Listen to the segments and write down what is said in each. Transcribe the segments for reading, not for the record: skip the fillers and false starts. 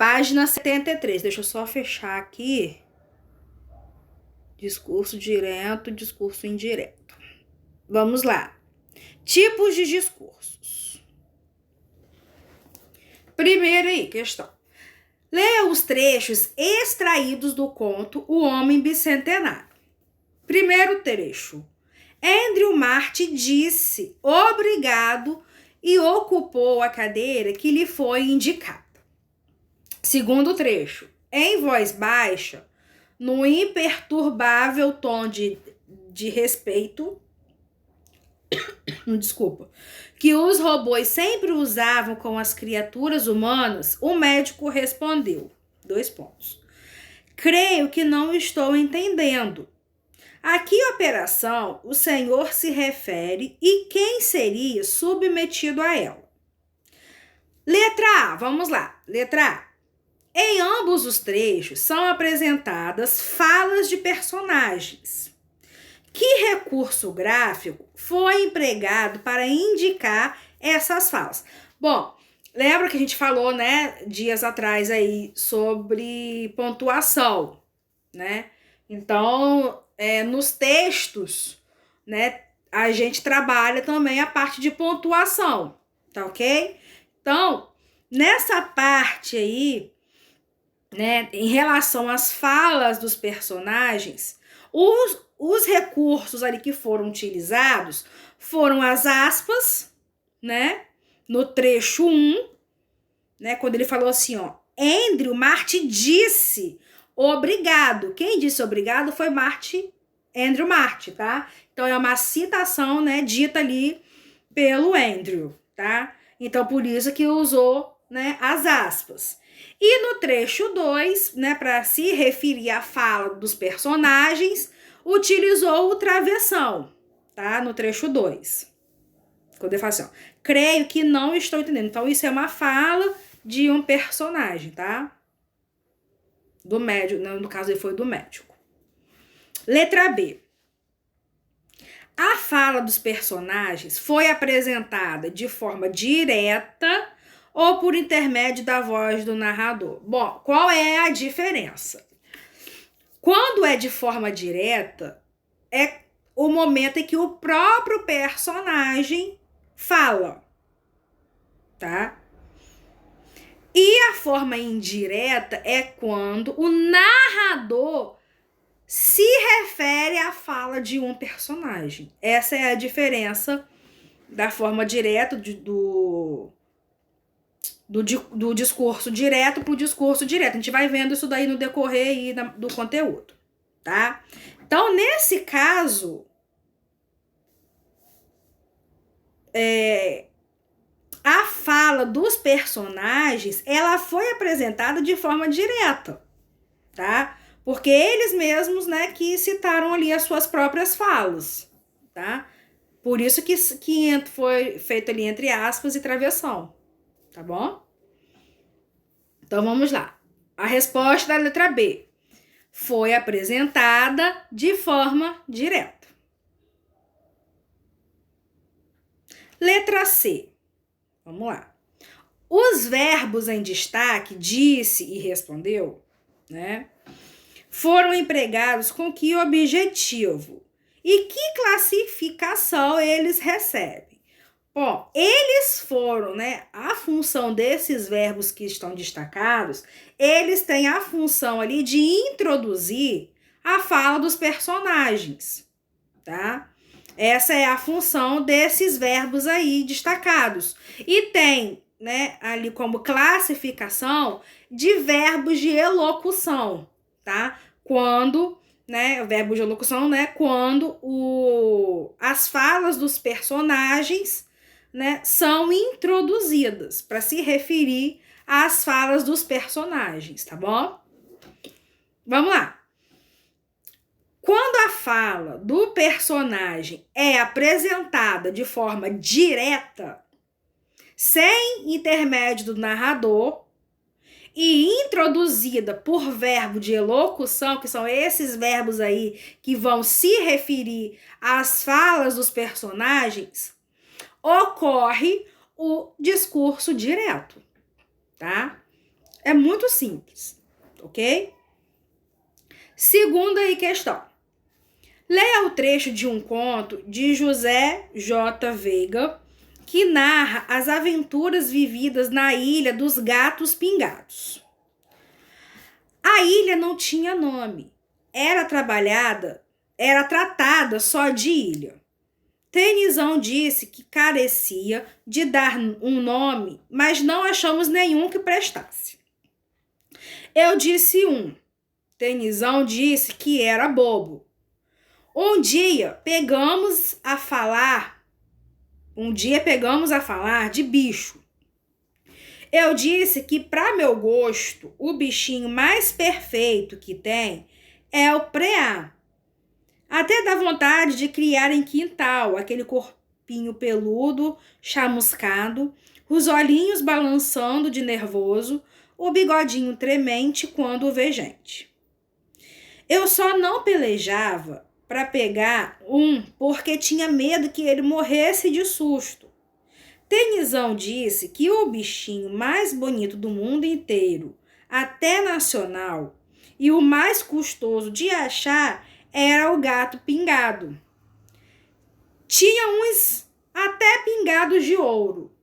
Página 73. Deixa eu só fechar aqui. Discurso direto, discurso indireto. Vamos lá. Tipos de discursos. Primeira aí, questão. Leia os trechos extraídos do conto O Homem Bicentenário. Primeiro trecho. Andrew Martin disse obrigado e ocupou a cadeira que lhe foi indicada. Segundo trecho. Em voz baixa, no imperturbável tom de respeito, que os robôs sempre usavam com as criaturas humanas, o médico respondeu. 2 pontos. Creio que não estou entendendo. A que operação o senhor se refere e quem seria submetido a ela? Letra A, vamos lá. Letra A. Em ambos os trechos são apresentadas falas de personagens. Que recurso gráfico foi empregado para indicar essas falas? Bom, lembra que a gente falou, né, dias atrás aí sobre pontuação, né? Então, nos textos, né, a gente trabalha também a parte de pontuação, tá ok? Então, nessa parte aí, né, em relação às falas dos personagens, os recursos ali que foram utilizados foram as aspas, né, no trecho 1, né, quando ele falou assim, ó, Andrew Martin disse obrigado. Quem disse obrigado foi Andrew Martin, tá? Então é uma citação, né, dita ali pelo Andrew, tá? Então por isso que usou, né, as aspas. E no trecho 2, né, para se referir à fala dos personagens, utilizou o travessão, tá? No trecho 2. Quando ele fala assim, ó, creio que não estou entendendo. Então isso é uma fala de um personagem, tá? Do médico, no caso ele foi do médico. Letra B. A fala dos personagens foi apresentada de forma direta ou por intermédio da voz do narrador. Bom, qual é a diferença? Quando é de forma direta, é o momento em que o próprio personagem fala, tá? E a forma indireta é quando o narrador se refere à fala de um personagem. Essa é a diferença da forma direta do discurso direto para o discurso direto. A gente vai vendo isso daí no decorrer aí do conteúdo, tá? Então, nesse caso, a fala dos personagens, ela foi apresentada de forma direta, tá? Porque eles mesmos, né, que citaram ali as suas próprias falas, tá? Por isso que foi feito ali entre aspas e travessão, tá bom? Então vamos lá. A resposta da letra B foi apresentada de forma direta. Letra C. Vamos lá. Os verbos em destaque, disse e respondeu, né, foram empregados com que objetivo e que classificação eles recebem? Bom, eles foram, né, a função desses verbos que estão destacados, eles têm a função ali de introduzir a fala dos personagens, tá? Essa é a função desses verbos aí destacados. E tem, né, ali como classificação de verbos de elocução, tá? Quando, né, o verbo de elocução, né, quando as falas dos personagens, né, são introduzidas para se referir às falas dos personagens, tá bom? Vamos lá. Quando a fala do personagem é apresentada de forma direta, sem intermédio do narrador, e introduzida por verbo de elocução, que são esses verbos aí que vão se referir às falas dos personagens, ocorre o discurso direto, tá? É muito simples, ok? Segunda aí questão. Leia o trecho de um conto de José J. Veiga, que narra as aventuras vividas na Ilha dos Gatos Pingados. A ilha não tinha nome. Era tratada só de ilha. Tennyson disse que carecia de dar um nome, mas não achamos nenhum que prestasse. Eu disse um. Tennyson disse que era bobo. Um dia pegamos a falar de bicho. Eu disse que, para meu gosto, o bichinho mais perfeito que tem é o preá. Até dá vontade de criar em quintal, aquele corpinho peludo, chamuscado, os olhinhos balançando de nervoso, o bigodinho tremente quando o vê gente. Eu só não pelejava para pegar um porque tinha medo que ele morresse de susto. Tennyson disse que o bichinho mais bonito do mundo inteiro, até nacional, e o mais custoso de achar era o gato pingado. Tinha uns até pingados de ouro.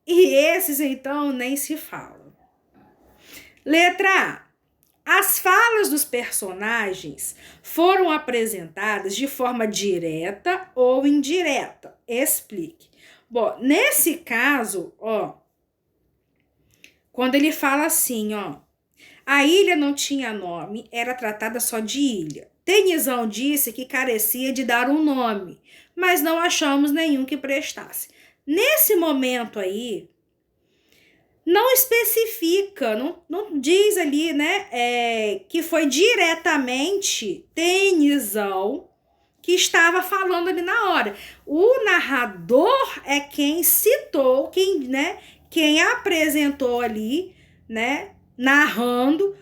E esses, então, nem se fala. Letra A. As falas dos personagens foram apresentadas de forma direta ou indireta. Explique. Bom, nesse caso, quando ele fala assim, a ilha não tinha nome, era tratada só de ilha. Tennyson disse que carecia de dar um nome, mas não achamos nenhum que prestasse. Nesse momento aí, não especifica, não diz ali, né, que foi diretamente Tennyson que estava falando ali na hora. O narrador é quem citou, quem apresentou ali, né, narrando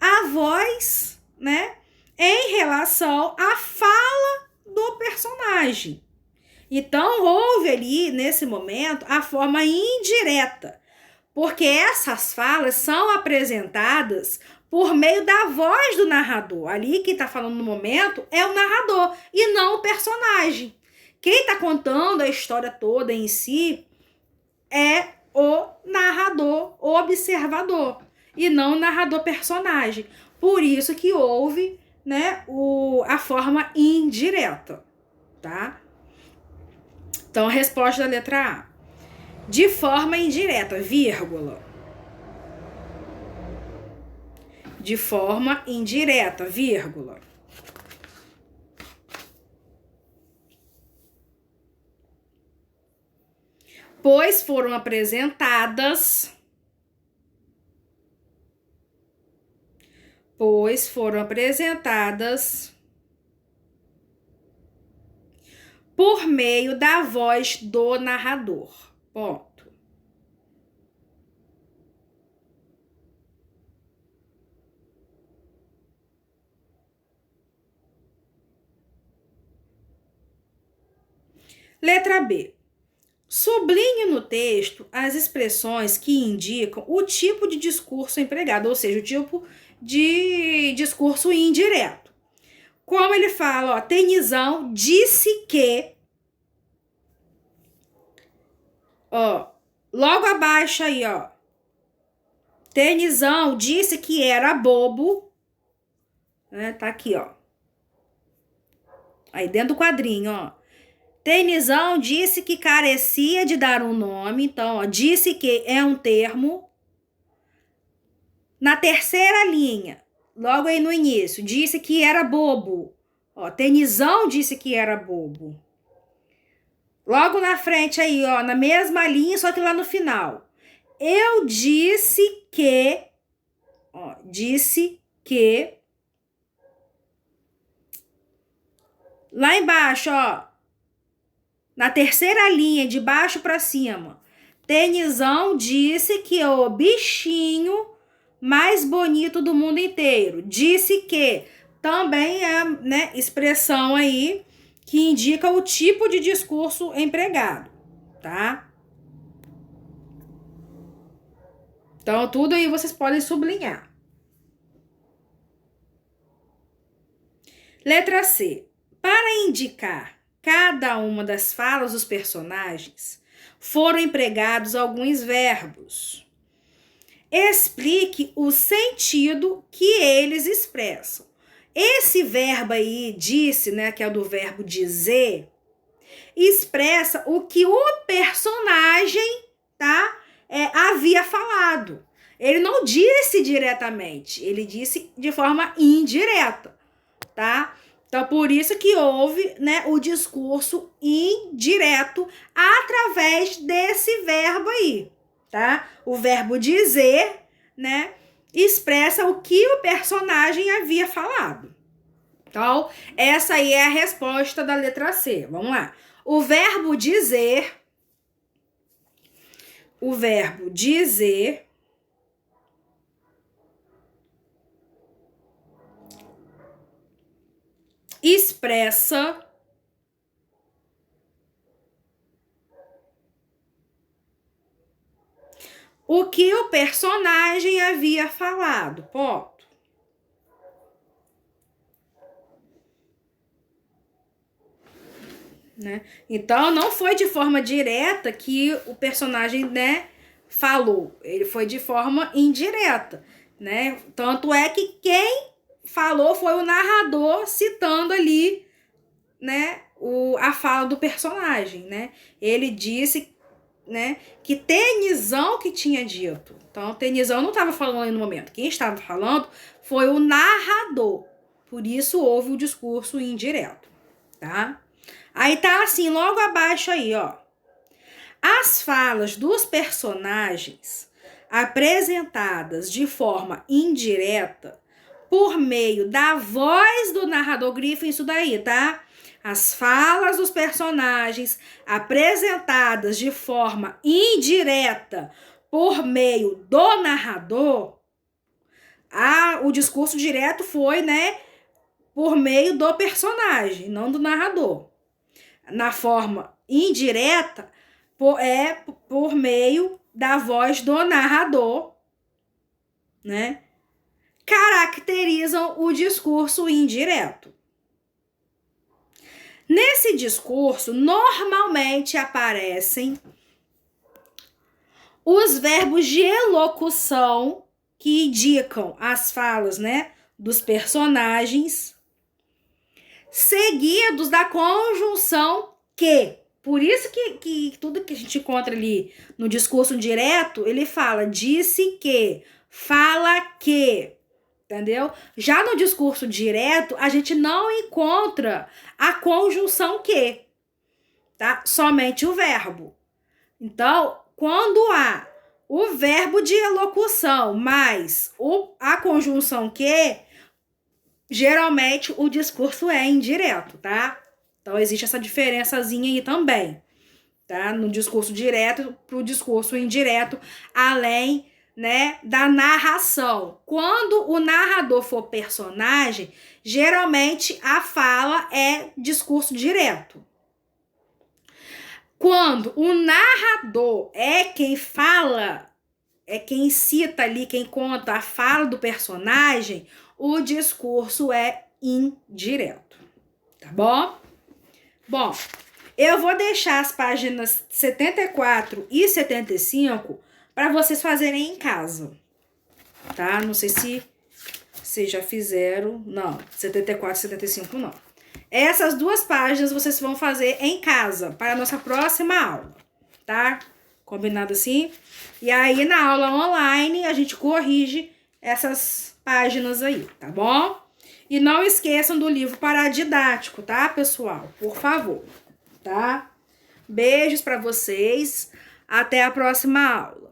a voz, né, em relação à fala do personagem. Então, houve ali, nesse momento, a forma indireta, porque essas falas são apresentadas por meio da voz do narrador. Ali, quem está falando no momento é o narrador e não o personagem. Quem está contando a história toda em si é o narrador, o observador, e não o narrador-personagem. Por isso que houve, né, a forma indireta, tá? Então, a resposta da letra A. De forma indireta, vírgula. De forma indireta, vírgula. Pois foram apresentadas por meio da voz do narrador. Ponto. Letra B. Sublinhe no texto as expressões que indicam o tipo de discurso empregado, ou seja, o tipo de discurso indireto. Como ele fala, Tennyson disse que, logo abaixo aí, Tennyson disse que era bobo, né? Tá aqui, aí dentro do quadrinho, Tennyson disse que carecia de dar um nome, então, disse que é um termo. Na terceira linha, logo aí no início, disse que era bobo. Tennyson disse que era bobo. Logo na frente aí, na mesma linha, só que lá no final. Eu disse que, lá embaixo, na terceira linha, de baixo para cima, Tennyson disse que é o bichinho mais bonito do mundo inteiro. Disse que também é, né, expressão aí que indica o tipo de discurso empregado, tá? Então, tudo aí vocês podem sublinhar. Letra C. Para indicar cada uma das falas dos personagens, foram empregados alguns verbos. Explique o sentido que eles expressam. Esse verbo aí, disse, né, que é do verbo dizer, expressa o que o personagem, tá, havia falado. Ele não disse diretamente, ele disse de forma indireta, tá? Então, por isso que houve, né, o discurso indireto através desse verbo aí, tá? O verbo dizer, né, expressa o que o personagem havia falado. Então, essa aí é a resposta da letra C. Vamos lá. O verbo dizer expressa o que o personagem havia falado. Ponto. Né? Então, não foi de forma direta que o personagem, né, falou. Ele foi de forma indireta, né? Tanto é que quem falou foi o narrador citando ali, né, a fala do personagem, né? Ele disse, né, que Tennyson que tinha dito. Então, Tennyson não estava falando ali no momento. Quem estava falando foi o narrador. Por isso houve o discurso indireto, tá? Aí tá assim, logo abaixo aí, ó. As falas dos personagens apresentadas de forma indireta por meio da voz do narrador, grifem isso daí, tá? As falas dos personagens apresentadas de forma indireta por meio do narrador, o discurso direto foi, né, por meio do personagem, não do narrador. Na forma indireta, por meio da voz do narrador, né? Caracterizam o discurso indireto. Nesse discurso, normalmente aparecem os verbos de elocução que indicam as falas, né, dos personagens, seguidos da conjunção que. Por isso que tudo que a gente encontra ali no discurso direto, ele fala disse que, fala que, entendeu? Já no discurso direto, a gente não encontra a conjunção que, tá? Somente o verbo. Então, quando há o verbo de elocução mais a conjunção que, geralmente o discurso é indireto, tá? Então, existe essa diferençazinha aí também, tá? No discurso direto pro discurso indireto, além, né, da narração. Quando o narrador for personagem, geralmente a fala é discurso direto. Quando o narrador é quem fala, é quem cita ali, quem conta a fala do personagem, o discurso é indireto, tá bom? Bom, eu vou deixar as páginas 74 e 75 para vocês fazerem em casa, tá? Não sei se vocês já fizeram, não, 74 e 75 não. Essas duas páginas vocês vão fazer em casa para a nossa próxima aula, tá? Combinado assim? E aí na aula online a gente corrige essas páginas aí, tá bom? E não esqueçam do livro paradidático, tá, pessoal? Por favor, tá? Beijos para vocês. Até a próxima aula.